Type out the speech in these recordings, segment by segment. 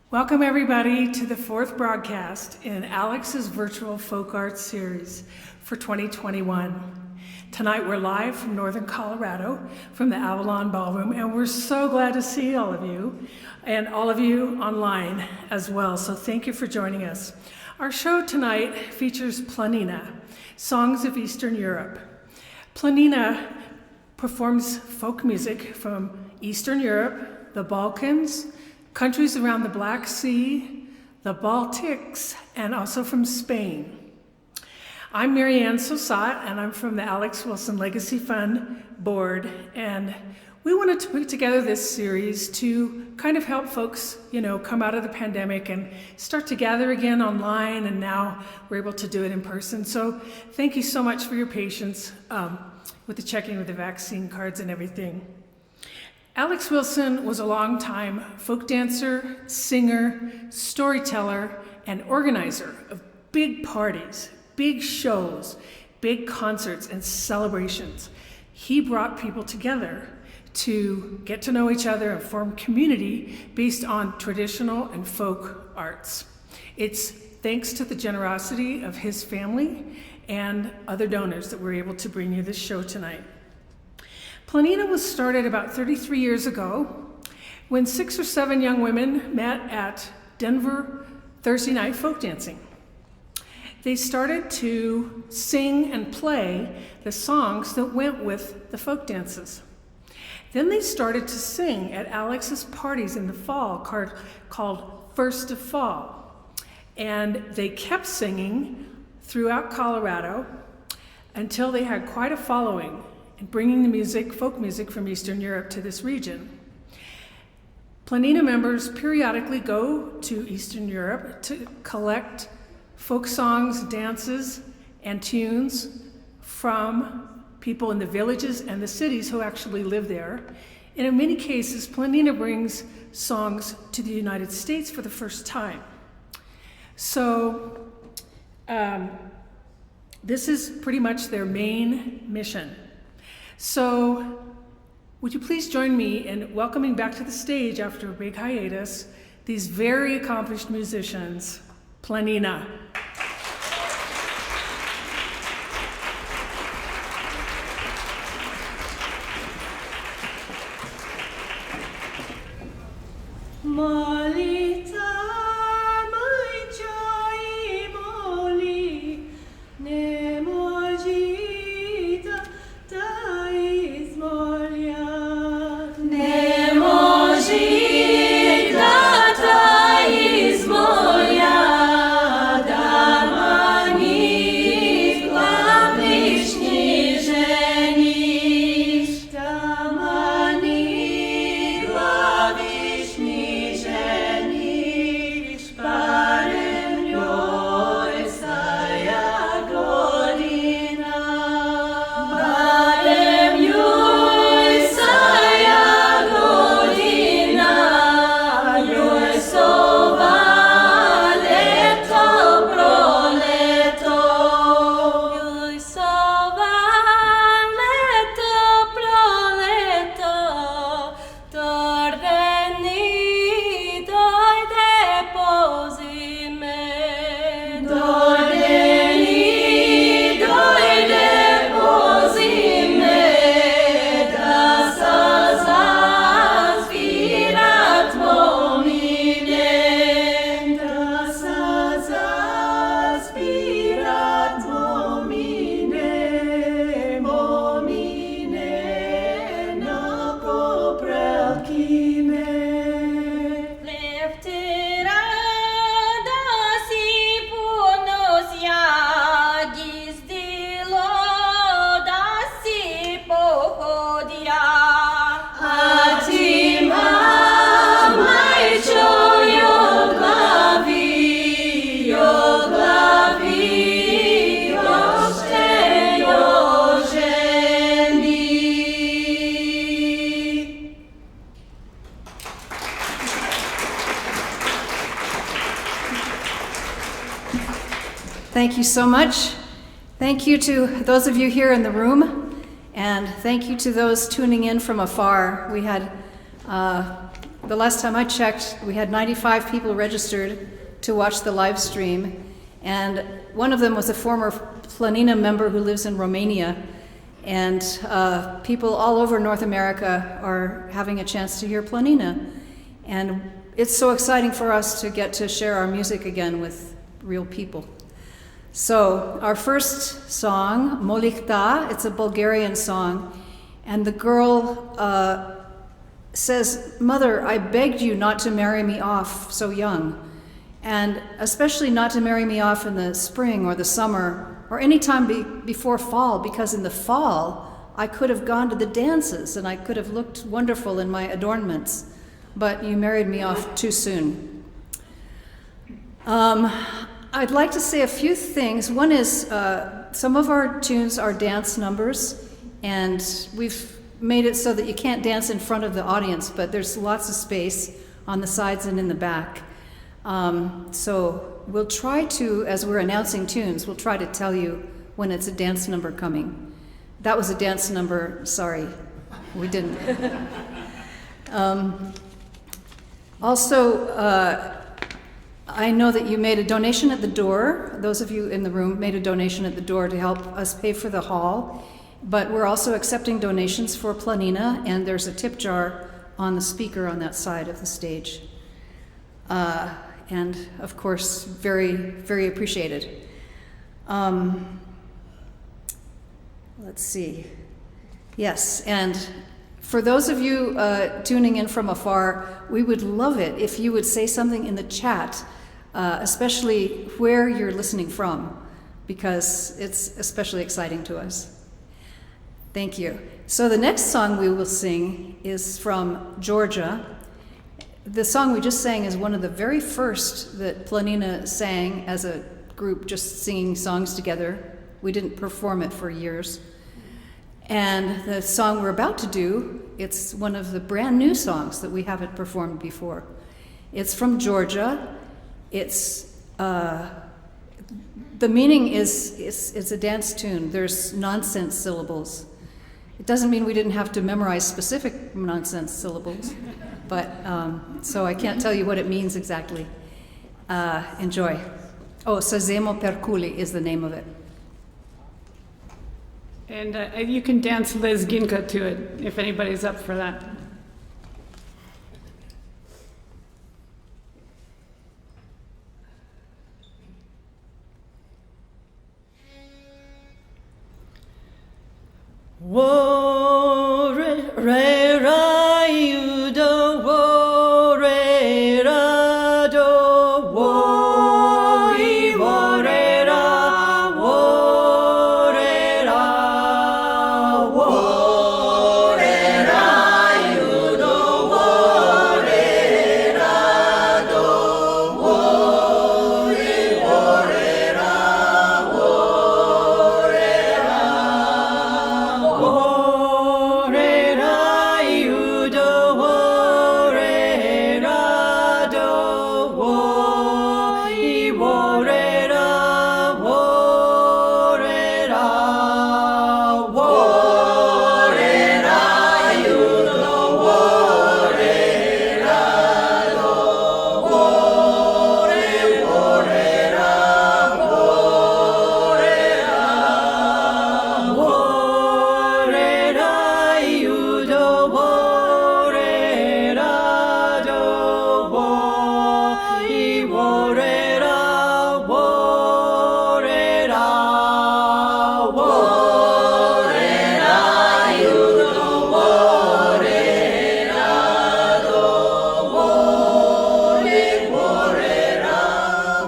Welcome everybody to the fourth broadcast in Alex's virtual folk arts series for 2021. Tonight we're live from Northern Colorado from the Avalon Ballroom, and we're so glad to see all of you and all of you online as well. So thank you for joining us. Our show tonight features Planina, Songs of Eastern Europe. Planina performs folk music from Eastern Europe, the Balkans, countries around the Black Sea, the Baltics, and also from Spain. I'm Marianne Sosat, and I'm from the Alex Wilson Legacy Fund Board, and we wanted to put together this series to kind of help folks, come out of the pandemic and start to gather again online, and now we're able to do it in person. So thank you so much for your patience with the checking of the vaccine cards and everything. Alex Wilson was a longtime folk dancer, singer, storyteller, and organizer of big parties, big shows, big concerts, and celebrations. He brought people together to get to know each other and form community based on traditional and folk arts. It's thanks to the generosity of his family and other donors that we're able to bring you this show tonight. Planina was started about 33 years ago when 6 or 7 young women met at Denver Thursday night folk dancing. They started to sing and play the songs that went with the folk dances. Then they started to sing at Alex's parties in the fall called First of Fall. And they kept singing throughout Colorado until they had quite a following and bringing the music, folk music from Eastern Europe to this region. Planina members periodically go to Eastern Europe to collect folk songs, dances, and tunes from people in the villages and the cities who actually live there. And in many cases, Planina brings songs to the United States for the first time. So this is pretty much their main mission. So would you please join me in welcoming back to the stage after a big hiatus these very accomplished musicians, Planina. Thank you so much. Thank you to those of you here in the room, and thank you to those tuning in from afar. We had the last time I checked, we had 95 people registered to watch the live stream, and one of them was a former Planina member who lives in Romania, and people all over North America are having a chance to hear Planina, and it's so exciting for us to get to share our music again with real people. So our first song, Molikta, it's a Bulgarian song, and the girl says, "Mother, I begged you not to marry me off so young, and especially not to marry me off in the spring or the summer or any time before fall, because in the fall I could have gone to the dances and I could have looked wonderful in my adornments, but you married me off too soon." I'd like to say a few things. One is some of our tunes are dance numbers, and we've made it so that you can't dance in front of the audience, but there's lots of space on the sides and in the back. So we'll try to, as we're announcing tunes, we'll try to tell you when it's a dance number coming. That was a dance number, sorry, we didn't. Also, I know that you made a donation at the door. Those of you in the room made a donation at the door to help us pay for the hall. But we're also accepting donations for Planina, and there's a tip jar on the speaker on that side of the stage. And of course, very, very appreciated. Let's see. Yes, and for those of you tuning in from afar, we would love it if you would say something in the chat, especially where you're listening from, because it's especially exciting to us. Thank you. So the next song we will sing is from Georgia. The song we just sang is one of the very first that Planina sang as a group, just singing songs together. We didn't perform it for years. And the song we're about to do, it's one of the brand new songs that we haven't performed before. It's from Georgia. It's the meaning is it's a dance tune. There's nonsense syllables. It doesn't mean we didn't have to memorize specific nonsense syllables, but so I can't tell you what it means exactly. Enjoy. Oh, Sazemo Perculi is the name of it. And you can dance Lezginka to it if anybody's up for that. Wo re ra yu do wo re ra do wo I wo re ra wo re ra wo re ra yu do wo re ra do wo I wo re ra wo re ra wo re ra yu do wo re ra do wo I wo re ra wo re ra wo re ra yu do wo re ra do wo re ra wo re ra wo re ra yu do wo re ra do wo I wo re ra wo re ra wo re ra yu do wo re ra do wo I wo re ra wo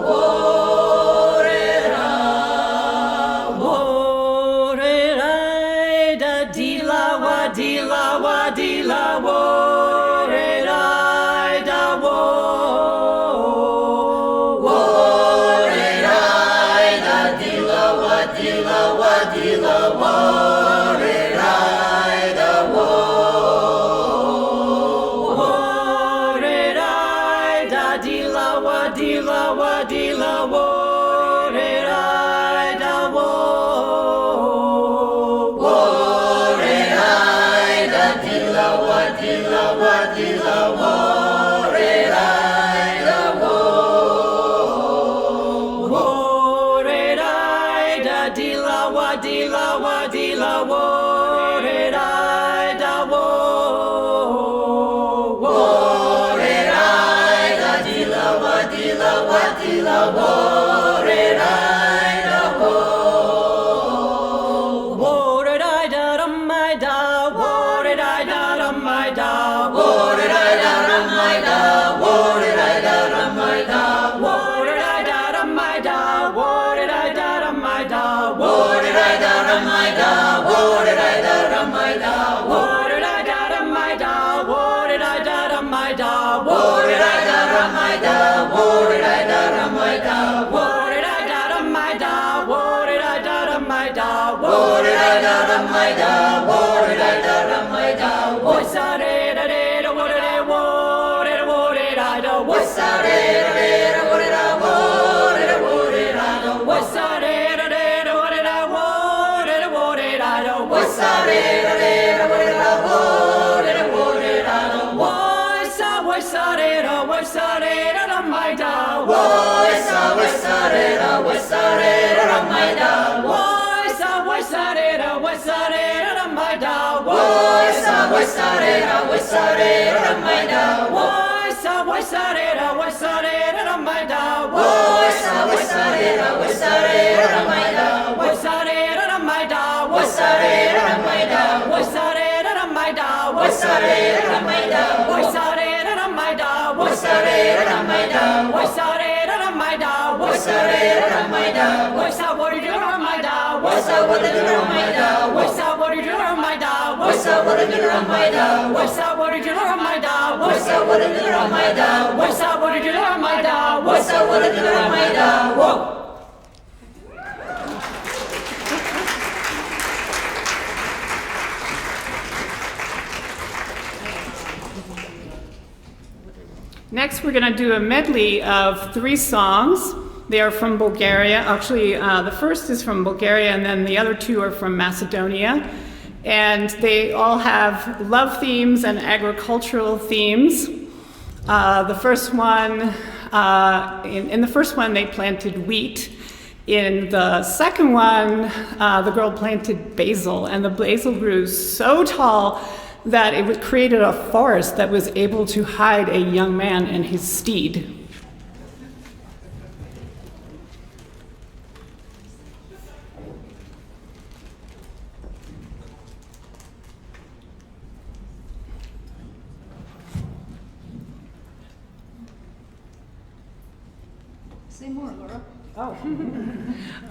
re ra wo re ra da di la wo re ra da wo re ra da di la wo re ra da wo re ra da di la wo re ra da wo re ra da di la wo la wo re da da wo. Wo re da da di la wa di la wa di la wo re da da wo. Wo re da da dum my da wo re da da dum my da wo re da da dum my da wo re da da dum my da wo re da da dum my da wo re da da dum my da wo re da da dum my da wo re da da dum my da wo re da da dum my da wo re da da dum my da wo re da da dum my da wo re da da dum my da wo re da da dum my da wo re da da dum my da wo re da da dum my da wo re da da dum my da wo sa re da re da wo re da wo re da wo re da da wo sa re da re da wo re da wo re da wo re da da wo sa re da re da wo re da wo re da wo re da da wo sa re da re da wo re da wo re da wo re da da wo sa re da dum my da wo sa re da dum my da wo sa re da dum my da wo sa re da dum my da wo sa re da dum my da wo sa re da dum my da wo sa re da dum my da wo sa re da dum my da wo sa re da dum my da wo sa re da dum my da wo sa re da dum my da wo sa re da dum my da wo sa re da dum my da wo sa re da dum my da wo sa what you do on my da wo sa what you do on my da wo sa what you do on my da wo sa what you do on my da wo sa what you do on my da wo sa what you do on my da wo sa what you do on my da wo sa what you do on my da wo. Next, we're going to do a medley of 3 songs. They are from Bulgaria. Actually, the first is from Bulgaria, and then the other 2 are from Macedonia. And they all have love themes and agricultural themes. The first one, in the first one, they planted wheat. In the second one, the girl planted basil, and the basil grew so tall that it created a forest that was able to hide a young man and his steed. Say more, Laura.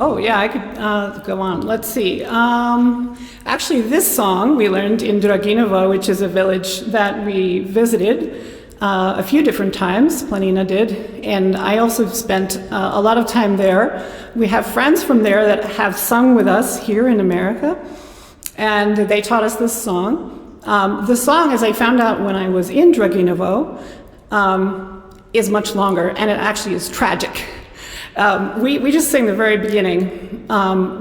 Oh yeah, I could go on. Let's see. Actually, this song we learned in Draginovo, which is a village that we visited a few different times. Planina did, and I also spent a lot of time there. We have friends from there that have sung with us here in America, and they taught us this song. The song, as I found out when I was in Draginovo, is much longer, and it actually is tragic. We just sing the very beginning,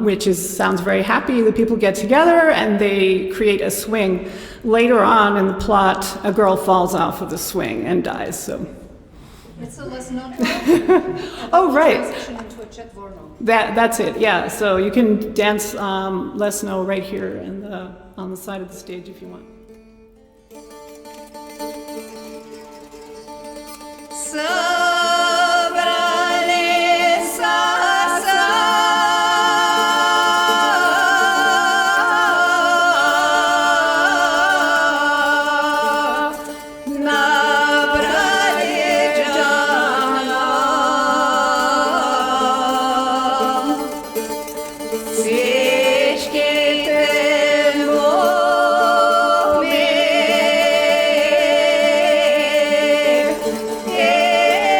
which sounds very happy. The people get together and they create a swing. Later on in the plot, a girl falls off of the swing and dies. So It's a less known oh, right. transition into a chetvorno. That's it. Yeah. So you can dance Lesno right here on the side of the stage if you want. Yeah.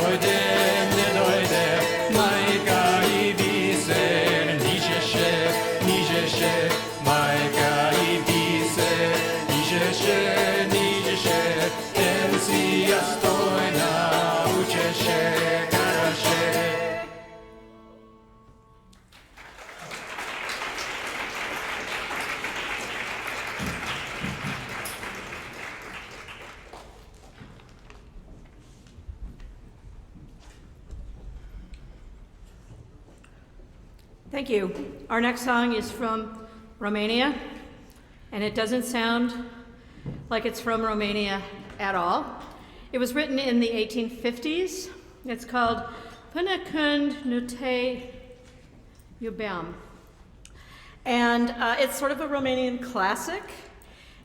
dojdem, nedojde, majka i píseň, nížeše, majka i píseň, nížeše, ten si a stojná, učeše, karaše. Thank you. Our next song is from Romania, and it doesn't sound like it's from Romania at all. It was written in the 1850s. It's called Până când nu te iubeam. And it's sort of a Romanian classic.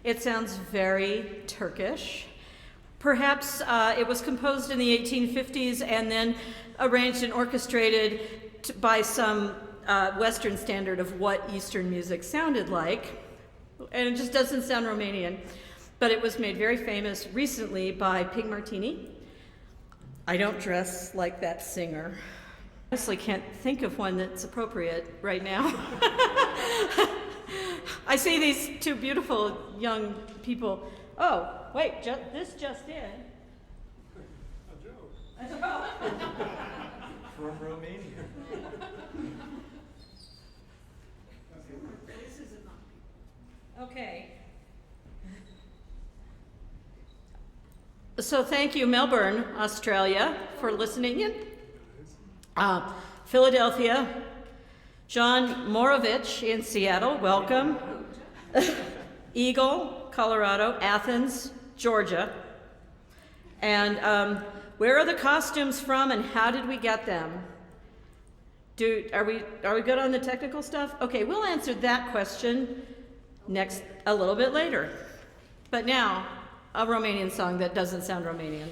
It sounds very Turkish. Perhaps it was composed in the 1850s and then arranged and orchestrated by some Western standard of what Eastern music sounded like. And it just doesn't sound Romanian. But it was made very famous recently by Pig Martini. I don't dress like that singer. I honestly can't think of one that's appropriate right now. I see these two beautiful young people. Oh, wait, this just in. A joke. From Romania. This is okay. So thank you, Melbourne, Australia, for listening in. Philadelphia, John Morovich in Seattle, welcome. Eagle, Colorado, Athens, Georgia. And where are the costumes from and how did we get them? Are we good on the technical stuff? Okay, we'll answer that question a little bit later. But now, a Romanian song that doesn't sound Romanian.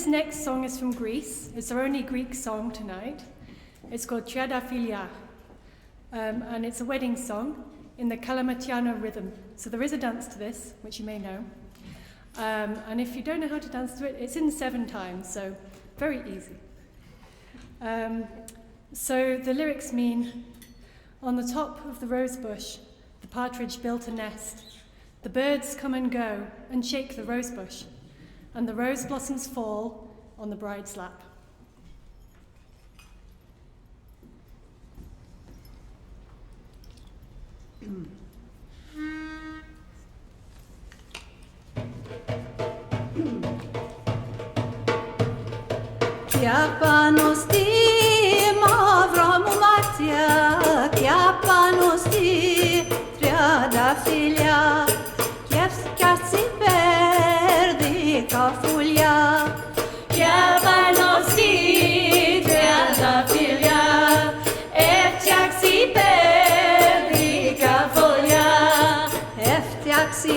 this next song is from Greece. It's our only Greek song tonight. It's called Triadaphilia, and it's a wedding song in the Kalamatiana rhythm. So there is a dance to this, which you may know. And if you don't know how to dance to it, it's in 7 times, so very easy. So the lyrics mean, on the top of the rose bush, the partridge built a nest. The birds come and go and shake the rose bush, and the rose blossoms fall on the bride's lap. Κι απάνω στη μαύρα μου μάτια, κι απάνω στη τριανταφύλια, κι έφτιαξε πέρδικα φουλιά. Κι απάνω στη τριανταφύλια έφτιαξε πέρδικα φωλιά. Έφτιαξε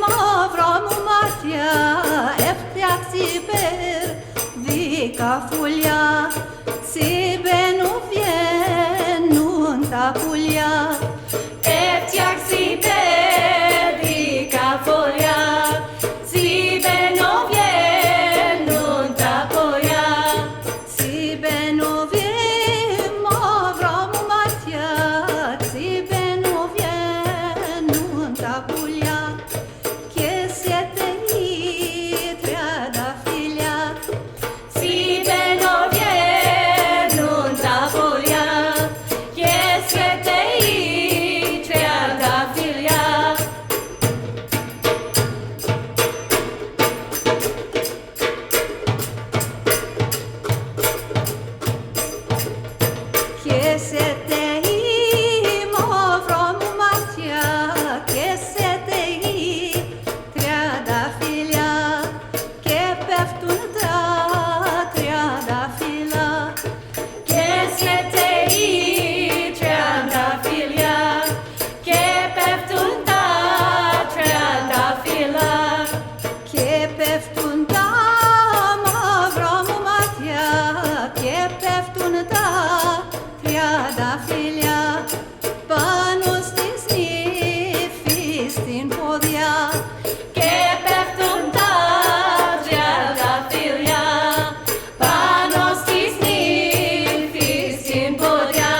μαύρα μου μάτια, έφτιαξε πέρδικα φουλιά. Τσιμπαίνουν βγαίνουν τα πουλιά. Έφτιαξε πέρδικα φωλιά. Τσιμπαίνουν βγαίνουν τα πουλιά. Τσιμπαίνουν βγαίνουν μαύρα μου μάτια, τσιμπαίνουν βγαίνουν τα πουλιά. Και σε τελεί τριανταφύλια. Τσιμπαίνουν βγαίνουν τα πουλιά. Και σε τελεί τριανταφύλια. Και σε τελεί μαύρα μου μάτια, και σε τελεί τριανταφύλια. Και πέφτουν τα τριανταφύλια. Και σε τελεί τριανταφύλια. Και πέφτουν τα τριανταφύλια. Και πέφτουν τα μαύρα μου μάτια, και πέφτουν τα τριανταφύλια. Πάνω στις νύφη στην πόδια. Και πέφτουν τα τριανταφύλια. Πάνω στις νύφη στην πόδια.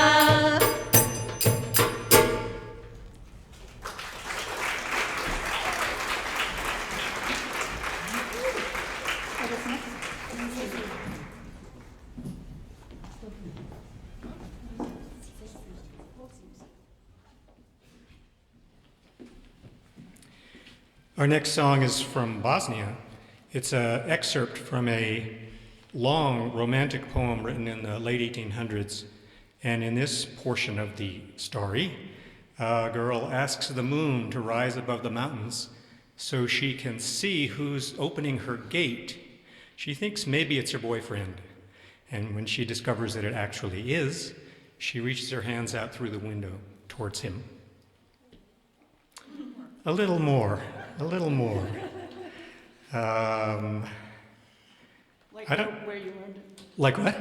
Our next song is from Bosnia. It's an excerpt from a long romantic poem written in the late 1800s. And in this portion of the story, a girl asks the moon to rise above the mountains so she can see who's opening her gate. She thinks maybe it's her boyfriend. And when she discovers that it actually is, she reaches her hands out through the window towards him. A little more. A little more. Like I don't- where you learned it. Like what?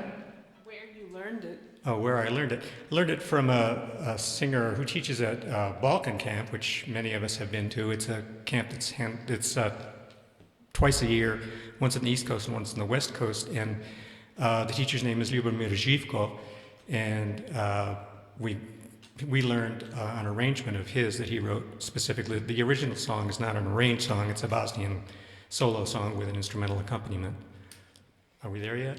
Where you learned it. Oh, where I learned it. I learned it from a singer who teaches at Balkan Camp, which many of us have been to. It's a camp that's twice a year, once on the East Coast and once on the West Coast. And the teacher's name is Ljubomir Živko. And we learned an arrangement of his that he wrote specifically. The original song is not an arranged song, it's a Bosnian solo song with an instrumental accompaniment. Are we there yet?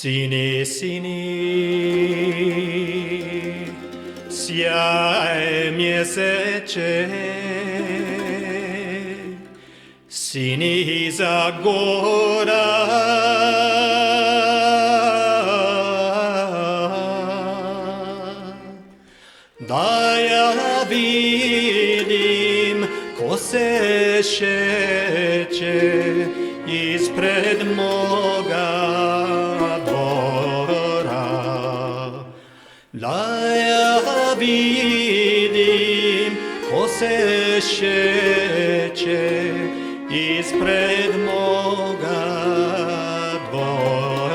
Sini, sini, sjaje mjeseče, Siniza gora da ja vidim ko se šeće ispred moga dvora. Da ja vidim ko se šeće ispred moga dvora.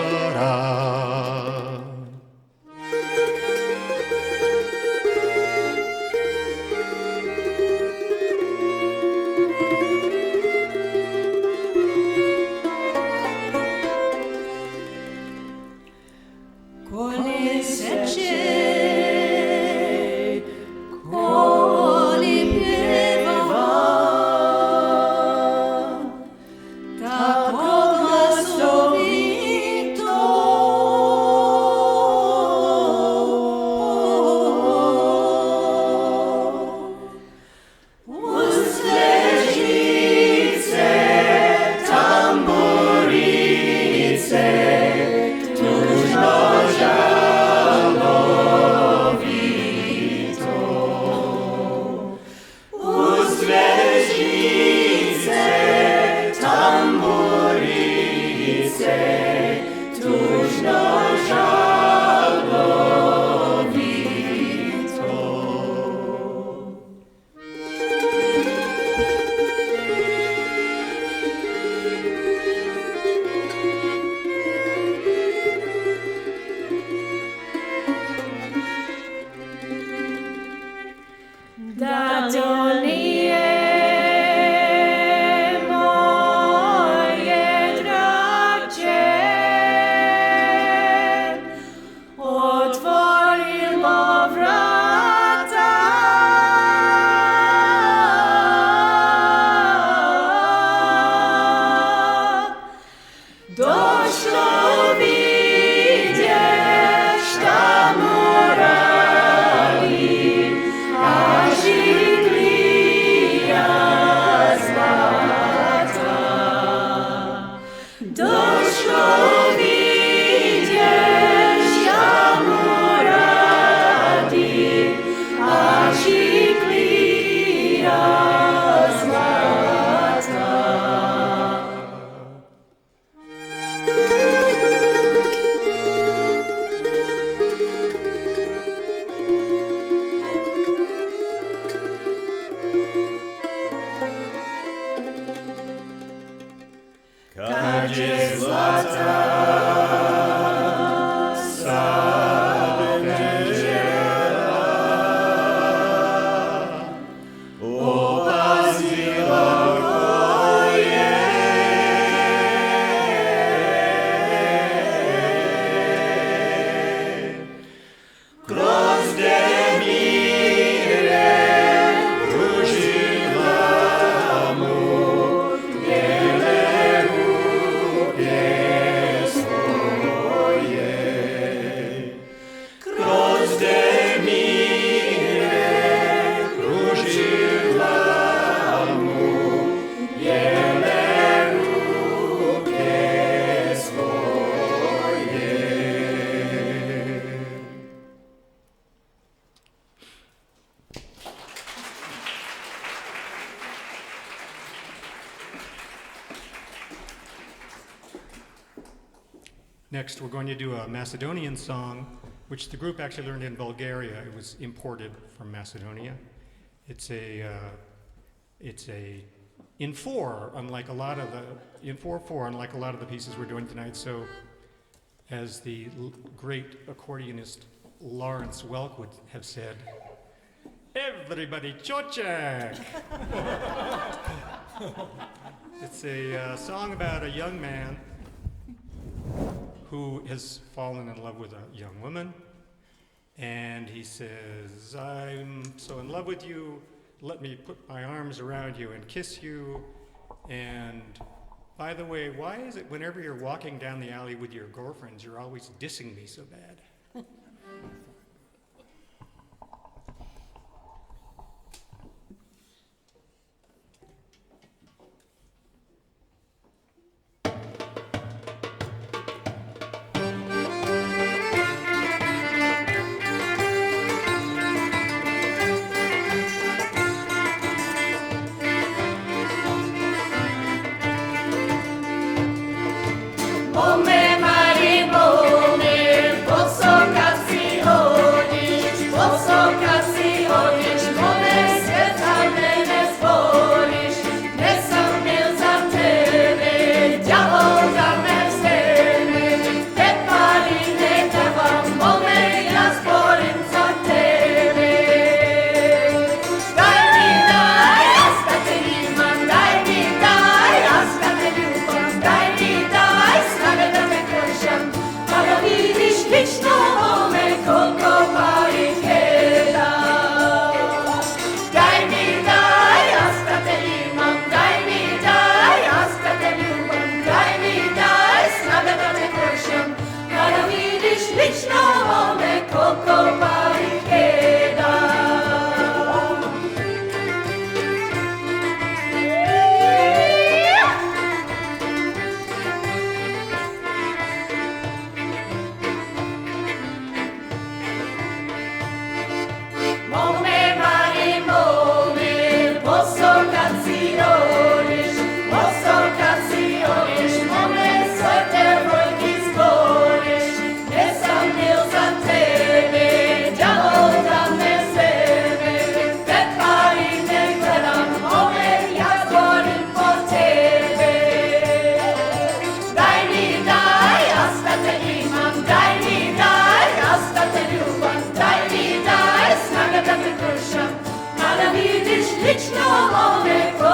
Next, we're going to do a Macedonian song, which the group actually learned in Bulgaria. It was imported from Macedonia. It's a in 4, unlike a lot of the pieces we're doing tonight. So, as the great accordionist Lawrence Welk would have said, everybody chochek! It's a song about a young man who has fallen in love with a young woman, and he says, I'm so in love with you, let me put my arms around you and kiss you, and by the way, why is it whenever you're walking down the alley with your girlfriends, you're always dissing me so bad?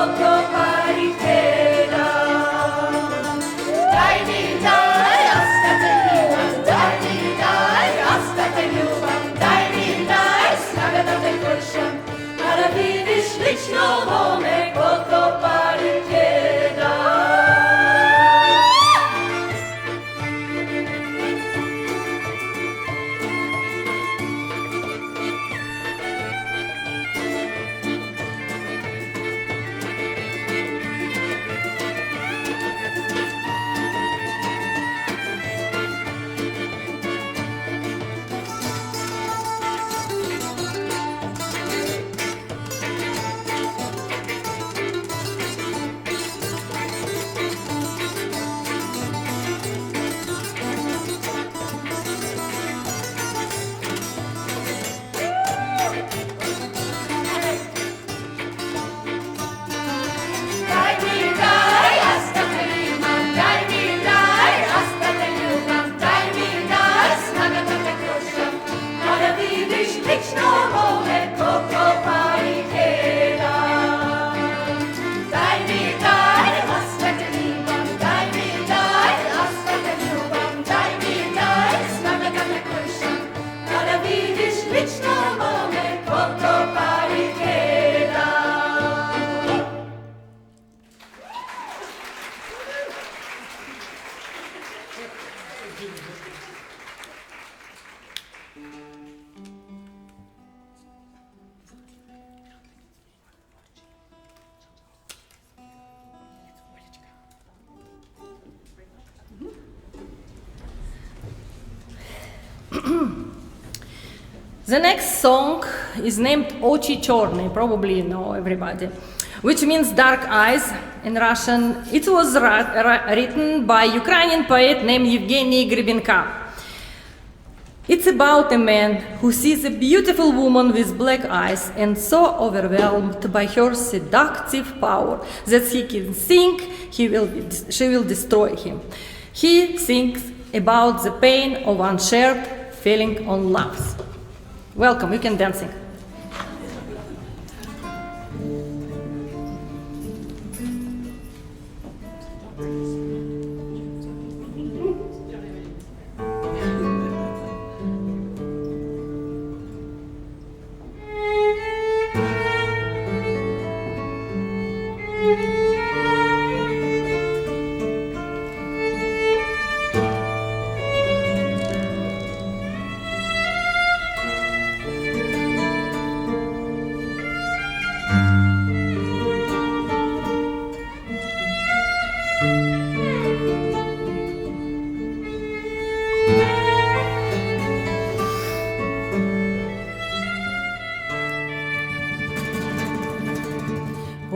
poco pari che daj mi daj, ostate ljubam, daj mi daj, ostate ljubam, daj mi daj, snaga da te kršam, a da vidiš lično mome koliko pari che The next song is named Ochi Chorny, probably you know everybody, which means dark eyes in Russian. It was written by Ukrainian poet named Evgeny Grebenka. It's about a man who sees a beautiful woman with black eyes and so overwhelmed by her seductive power that he can think she will destroy him. He thinks about the pain of unshared feeling on love. Welcome, you can dancing.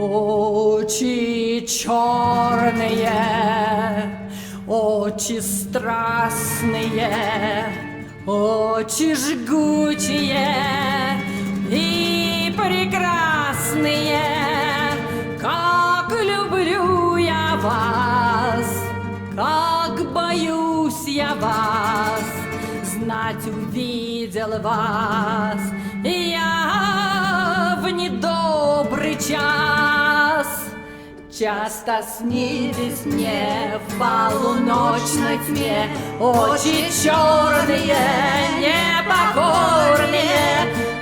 Очи черные, очи страстные, очи жгучие и прекрасные. Как люблю я вас, как боюсь я вас, знать увидел вас я в недобрый час. Часто снились мне в полуночной тьме очи черные, непокорные,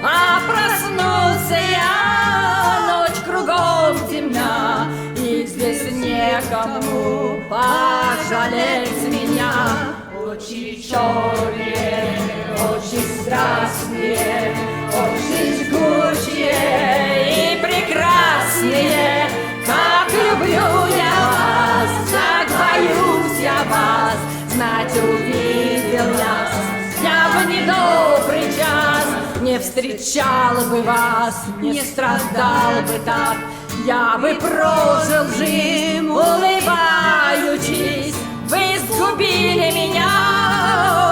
а проснулся я, ночь кругом темна, и здесь некому пожалеть меня. Очи черные, очи страстные, очи жгучие и прекрасные. Как люблю я вас, как боюсь я вас, знать увидел я в недобрый час. Не встречал бы вас, не страдал бы так, я бы прожил жизнь, улыбаючись. Вы сгубили меня,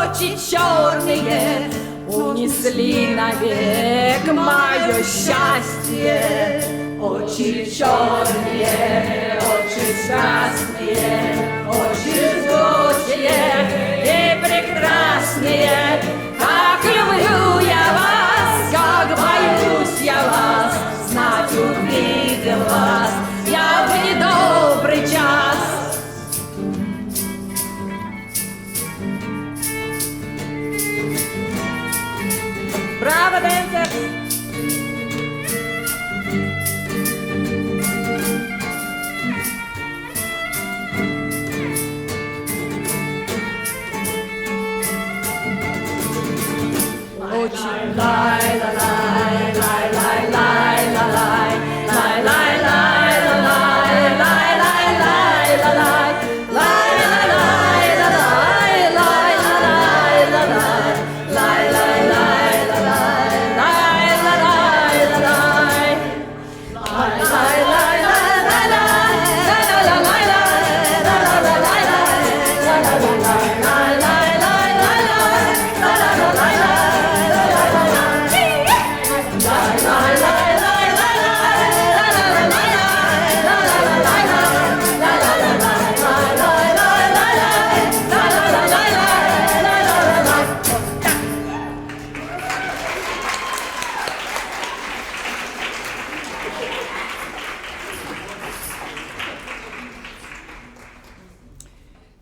очи черные, унесли навек мое счастье. Очи черные, очи страстные, очи жгучие и прекрасные. Как люблю я вас, как боюсь я вас, знать увидел вас a dancer.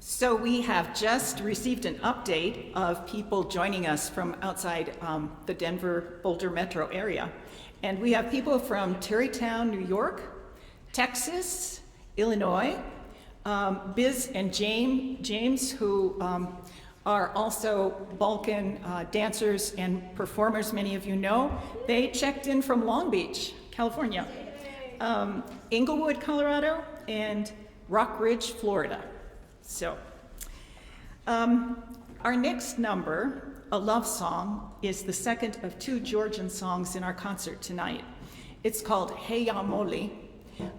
So we have just received an update of people joining us from outside the Denver Boulder metro area. And we have people from Tarrytown, New York, Texas, Illinois, Biz and James, who are also Balkan dancers and performers, many of you know. They checked in from Long Beach, California, Inglewood, Colorado, and Rock Ridge, Florida. So, our next number, a love song, is the second of two Georgian songs in our concert tonight. It's called Hey Ya Moli,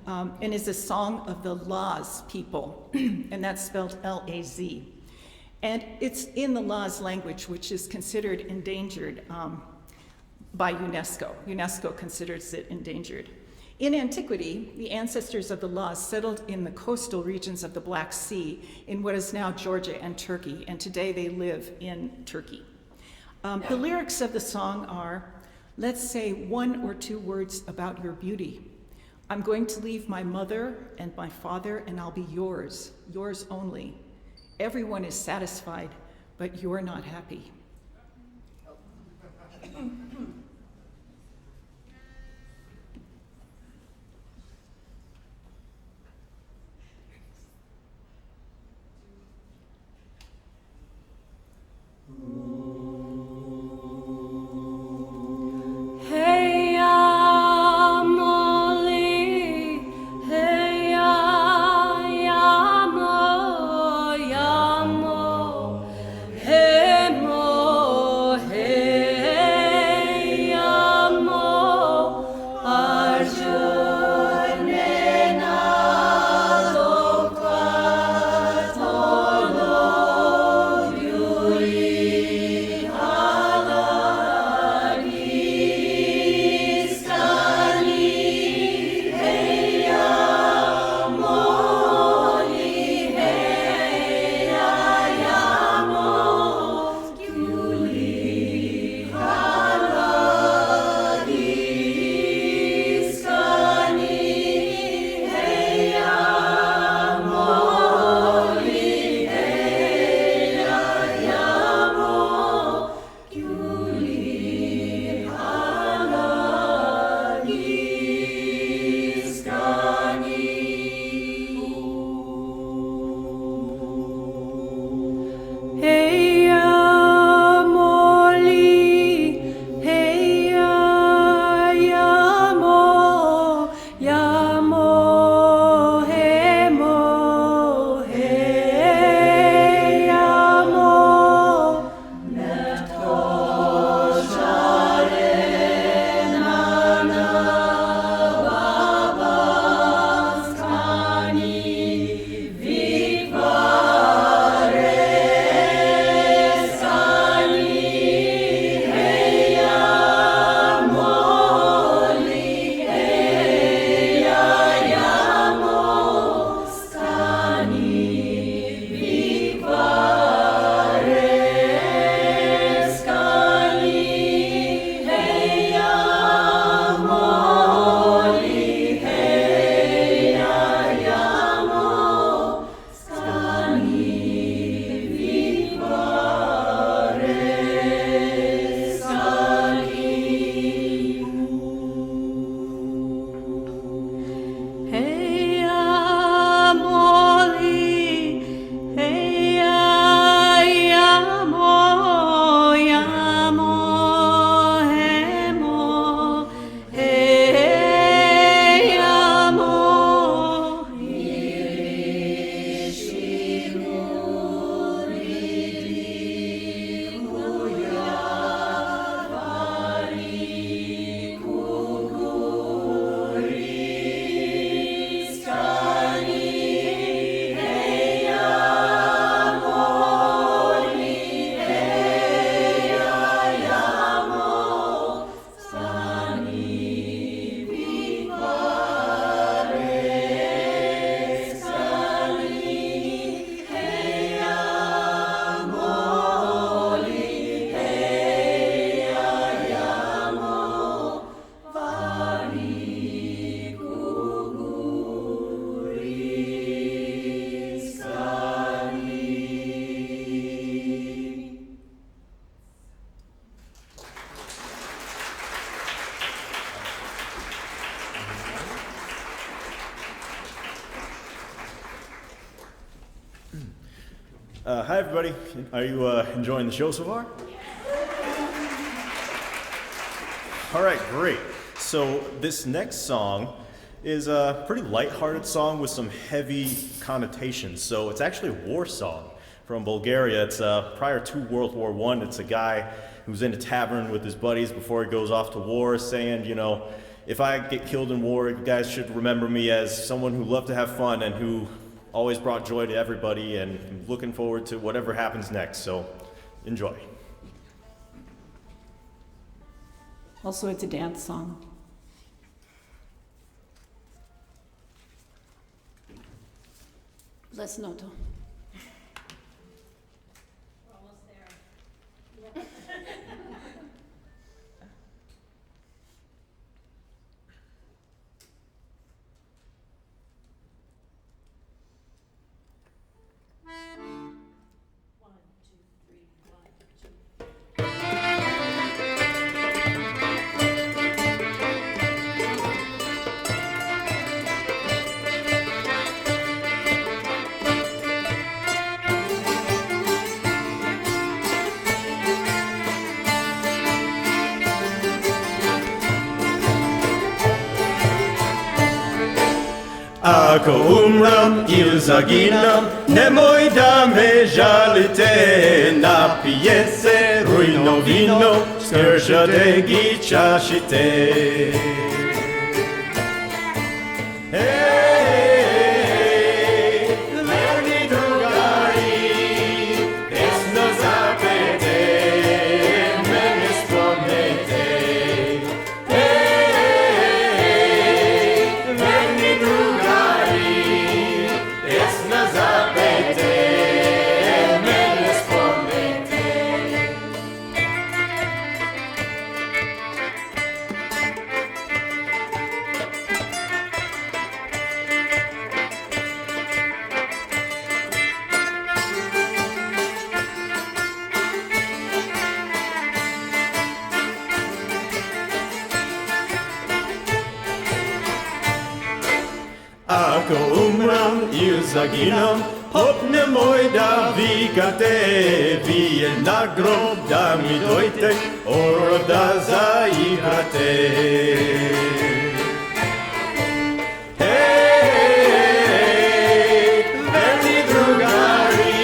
and is a song of the Laz people, and that's spelled L-A-Z. And it's in the Laz language, which is considered endangered by UNESCO. UNESCO considers it endangered. In antiquity, the ancestors of the Laz settled in the coastal regions of the Black Sea in what is now Georgia and Turkey, and today they live in Turkey. The lyrics of the song are, let's say one or two words about your beauty. I'm going to leave my mother and my father, and I'll be yours only. Everyone is satisfied, but you're not happy. Hey ya Molly, hey ya mo, hey mo, hey Hi, everybody. Are you enjoying the show so far? All right, great. So this next song is a pretty lighthearted song with some heavy connotations. So it's actually a war song from Bulgaria. It's prior to World War I. It's a guy who's in a tavern with his buddies before he goes off to war saying, you know, if I get killed in war, you guys should remember me as someone who loved to have fun and who always brought joy to everybody, and I'm looking forward to whatever happens next. So enjoy. Also, it's a dance song. Let's noto. Ako umram ili zaginam, nemoj da me žalite, napije se rujno vino, skržate gi čašite. Verni drugari, pesno zapete, mene spomnete. Verni drugari, pesno zapete, mene spomnete. Ako umram ili zaginam, hop nemoj da vikate, vi je na grob da mi dojte, oro da zaigrate. Hej, verni drugari,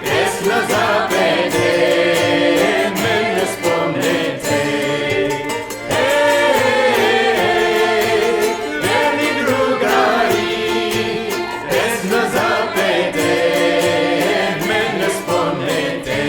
pesna zapete, mene spomnete. Verni drugari, pesna zapete, mene spomnete.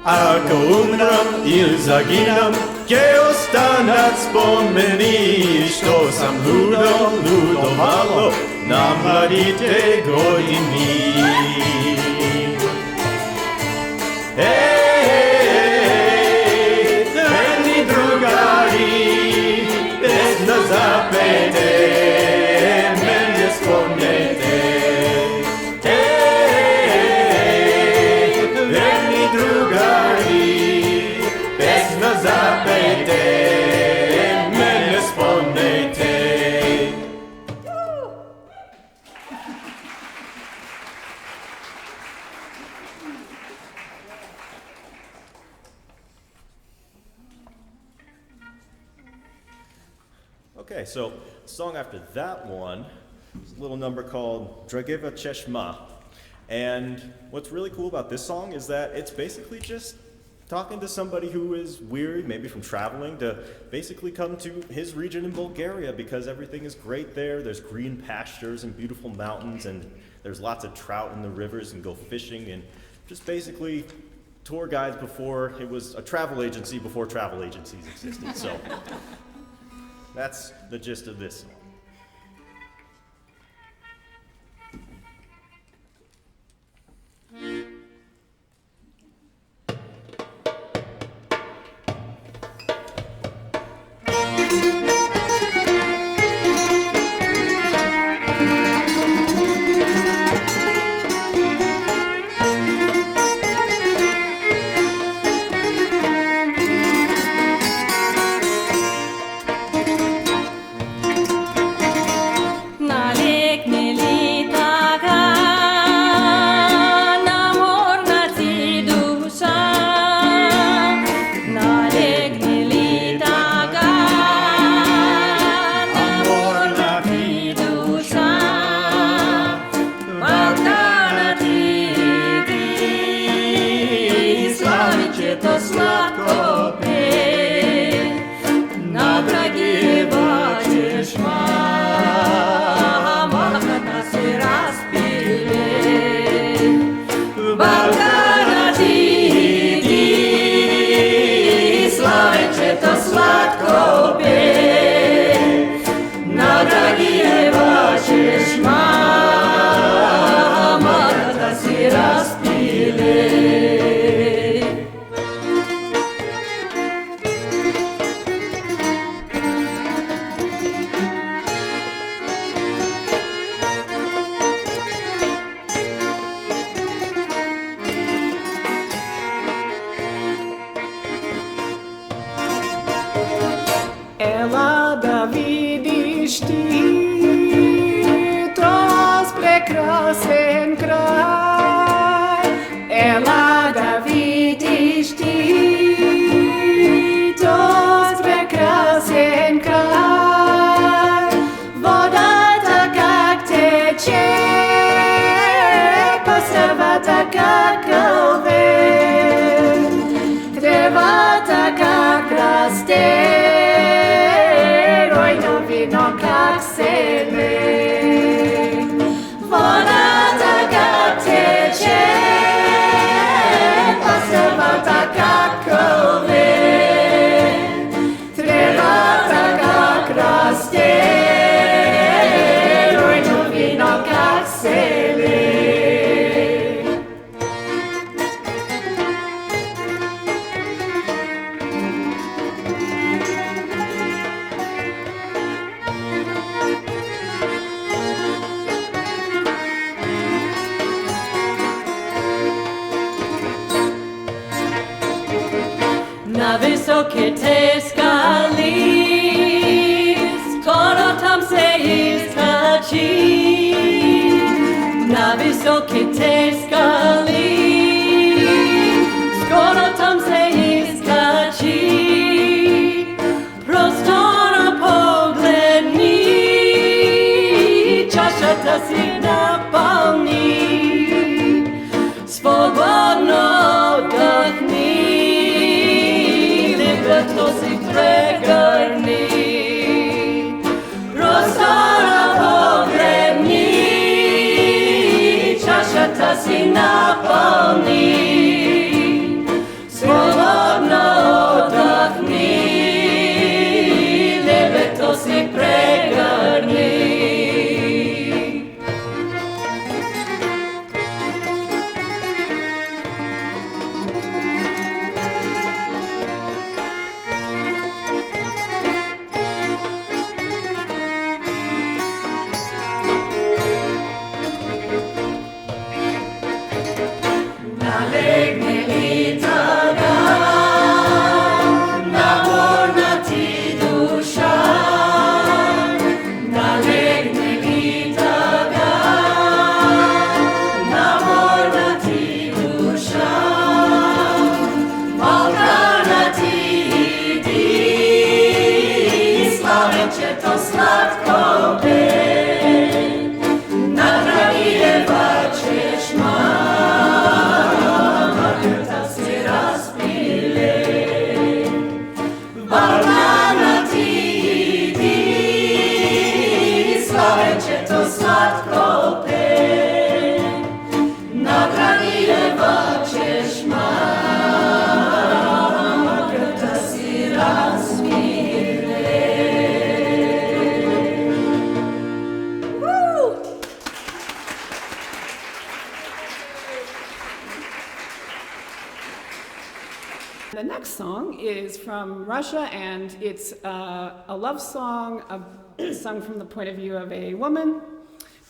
Ako umram ili zaginam, će ostanat spomeni što sam ludo malo na mladite godini. Verni drugari, pesna zapete, mene spomnete. Verni drugari, pesna zapete, mene spomnete. Okay, so the song after that one is a little number called Drageva Cheshma. And what's really cool about this song is that it's basically just talking to somebody who is weary, maybe from traveling, to basically come to his region in Bulgaria because everything is great there. There's green pastures and beautiful mountains, and there's lots of trout in the rivers, and go fishing, and just basically tour guides before it was a travel agency before travel agencies existed. So that's the gist of this song. vidiš ti to spre krasen kraj. Ela da vidiš ti to spre krasen kraj. Voda tak jak teče, postava tak jak ven, dreva tak jak raste, rojno vino kak se le. Voda tak jak teče, postava tak jak ven, dreva tak jak raste, rojno vino kak se le. Na wysokie te skali, skoro tam se iskači. Na wysokie te skali, skoro tam se iskači. Prosto na pogledni, čaša ta si naplni. Svobodno odahni, to si pregrni. Prostora pogrebni, čaša ta si naplni. Slobodno odahni, to si pregrni. The next song is from Russia, and it's a love song sung from the point of view of a woman,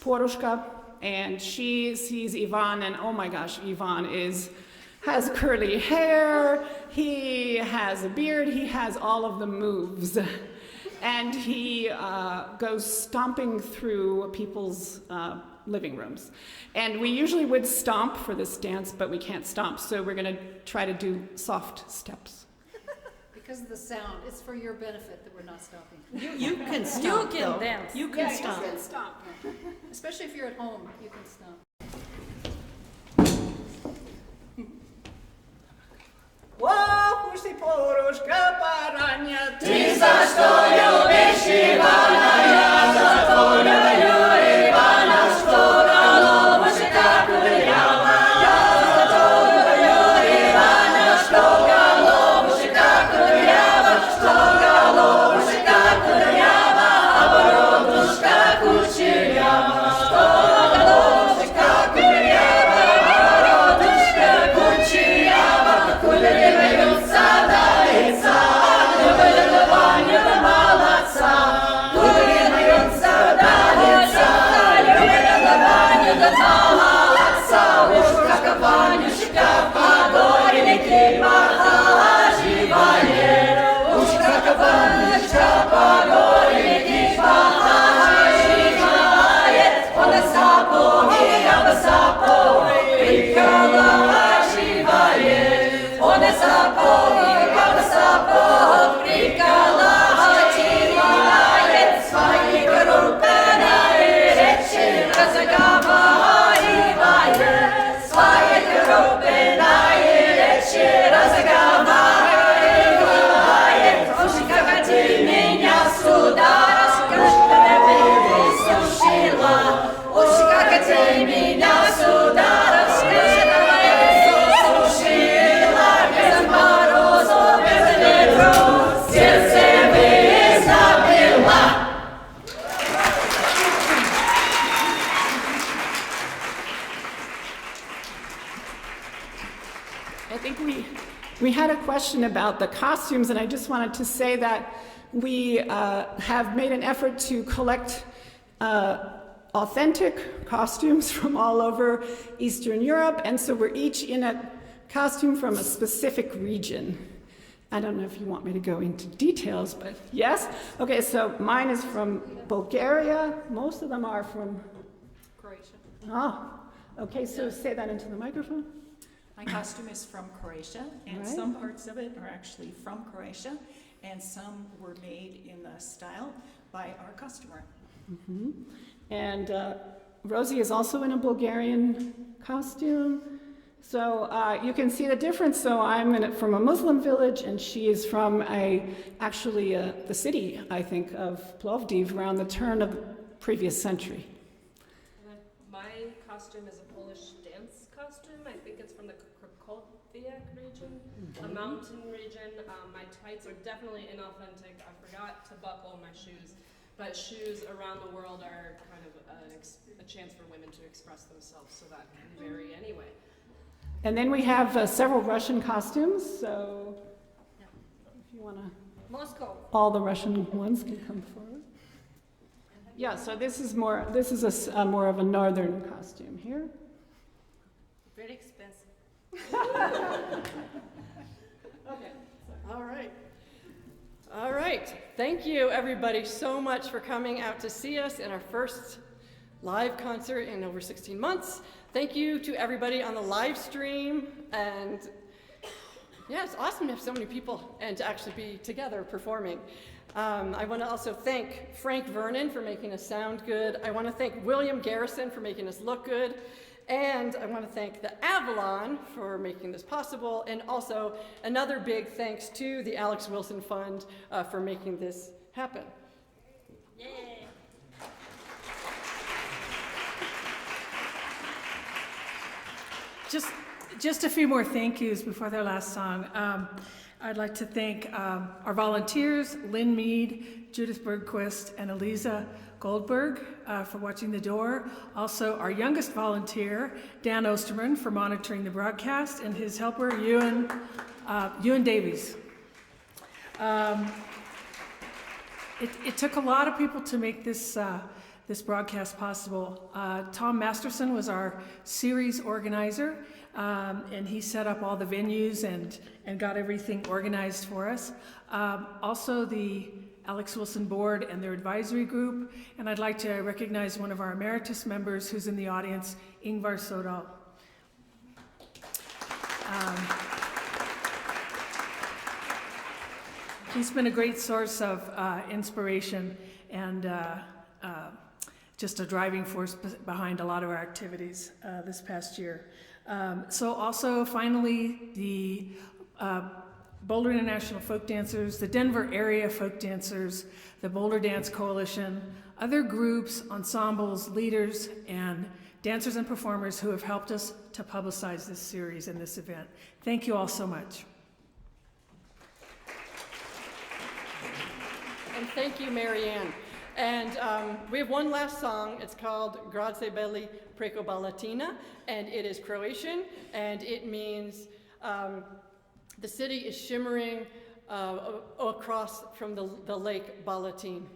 Porushka, and she sees Ivan, and oh my gosh, Ivan has curly hair, he has a beard, he has all of the moves, and he goes stomping through people's living rooms. And we usually would stomp for this dance, but we can't stomp, so we're going to try to do soft steps. Because of the sound, it's for your benefit that we're not stopping. You can stomp. You can dance. You can stomp. You can stomp. Especially if you're at home, you can stomp. Pusti poruška paranja, Ty zašto ljubiš Ivana, ja za to ljublju Ivana, što ga lovoše tako rjava. Ja za to ljublju Ivana, što ga lovoše tako rjava, što ga lovoše tako rjava, a boroduška kućirjava. Što ga lovoše tako rjava, a boroduška kućirjava, kulje imaju sada i sad, ljubav question about the costumes, and I just wanted to say that we have made an effort to collect authentic costumes from all over Eastern Europe, and so we're each in a costume from a specific region. I don't know if you want me to go into details, but yes? Okay, so mine is from Bulgaria. Most of them are from Croatia. Oh, okay, so say that into the microphone. My costume is from Croatia, and Right. some parts of it are actually from Croatia, and some were made in the style by our customer. Mm-hmm. And Rosie is also in a Bulgarian costume. So you can see the difference. So I'm from a Muslim village, and she is from the city, I think, of Plovdiv around the turn of the previous century. My costume is a Polish dance costume. I think it's from the Croatia region, a mountain region. My tights are definitely inauthentic. I forgot to buckle my shoes. But shoes around the world are kind of a chance for women to express themselves, so that can vary anyway. And then we have several Russian costumes, so if you want to... Moscow. All the Russian ones can come forward. Yeah, so this is more of a northern costume here. Very expensive. Okay, all right. Thank you, everybody, so much for coming out to see us in our first live concert in over 16 months. Thank you to everybody on the live stream. And yeah, it's awesome to have so many people and to actually be together performing. I want to also thank Frank Vernon for making us sound good. I want to thank William Garrison for making us look good. And I want to thank the Avalon for making this possible. And also another big thanks to the Alex Wilson Fund for making this happen. Yay. Just a few more thank yous before their last song. I'd like to thank our volunteers, Lynn Mead, Judith Bergquist, and Eliza Goldberg for watching the door. Also, our youngest volunteer, Dan Osterman, for monitoring the broadcast, and his helper, Ewan Davies. It took a lot of people to make this broadcast possible. Tom Masterson was our series organizer, and he set up all the venues and got everything organized for us. Also the Alex Wilson Board and their advisory group, and I'd like to recognize one of our emeritus members who's in the audience, Ingvar Sodal. He's been a great source of inspiration and just a driving force behind a lot of our activities this past year. So also, finally, the Boulder International Folk Dancers, the Denver Area Folk Dancers, the Boulder Dance Coalition, other groups, ensembles, leaders, and dancers and performers who have helped us to publicize this series and this event. Thank you all so much. And thank you, Marianne. And we have one last song. It's called Grazie Belli Preko Balatina, and it is Croatian, and it means the city is shimmering across from the lake Balatin.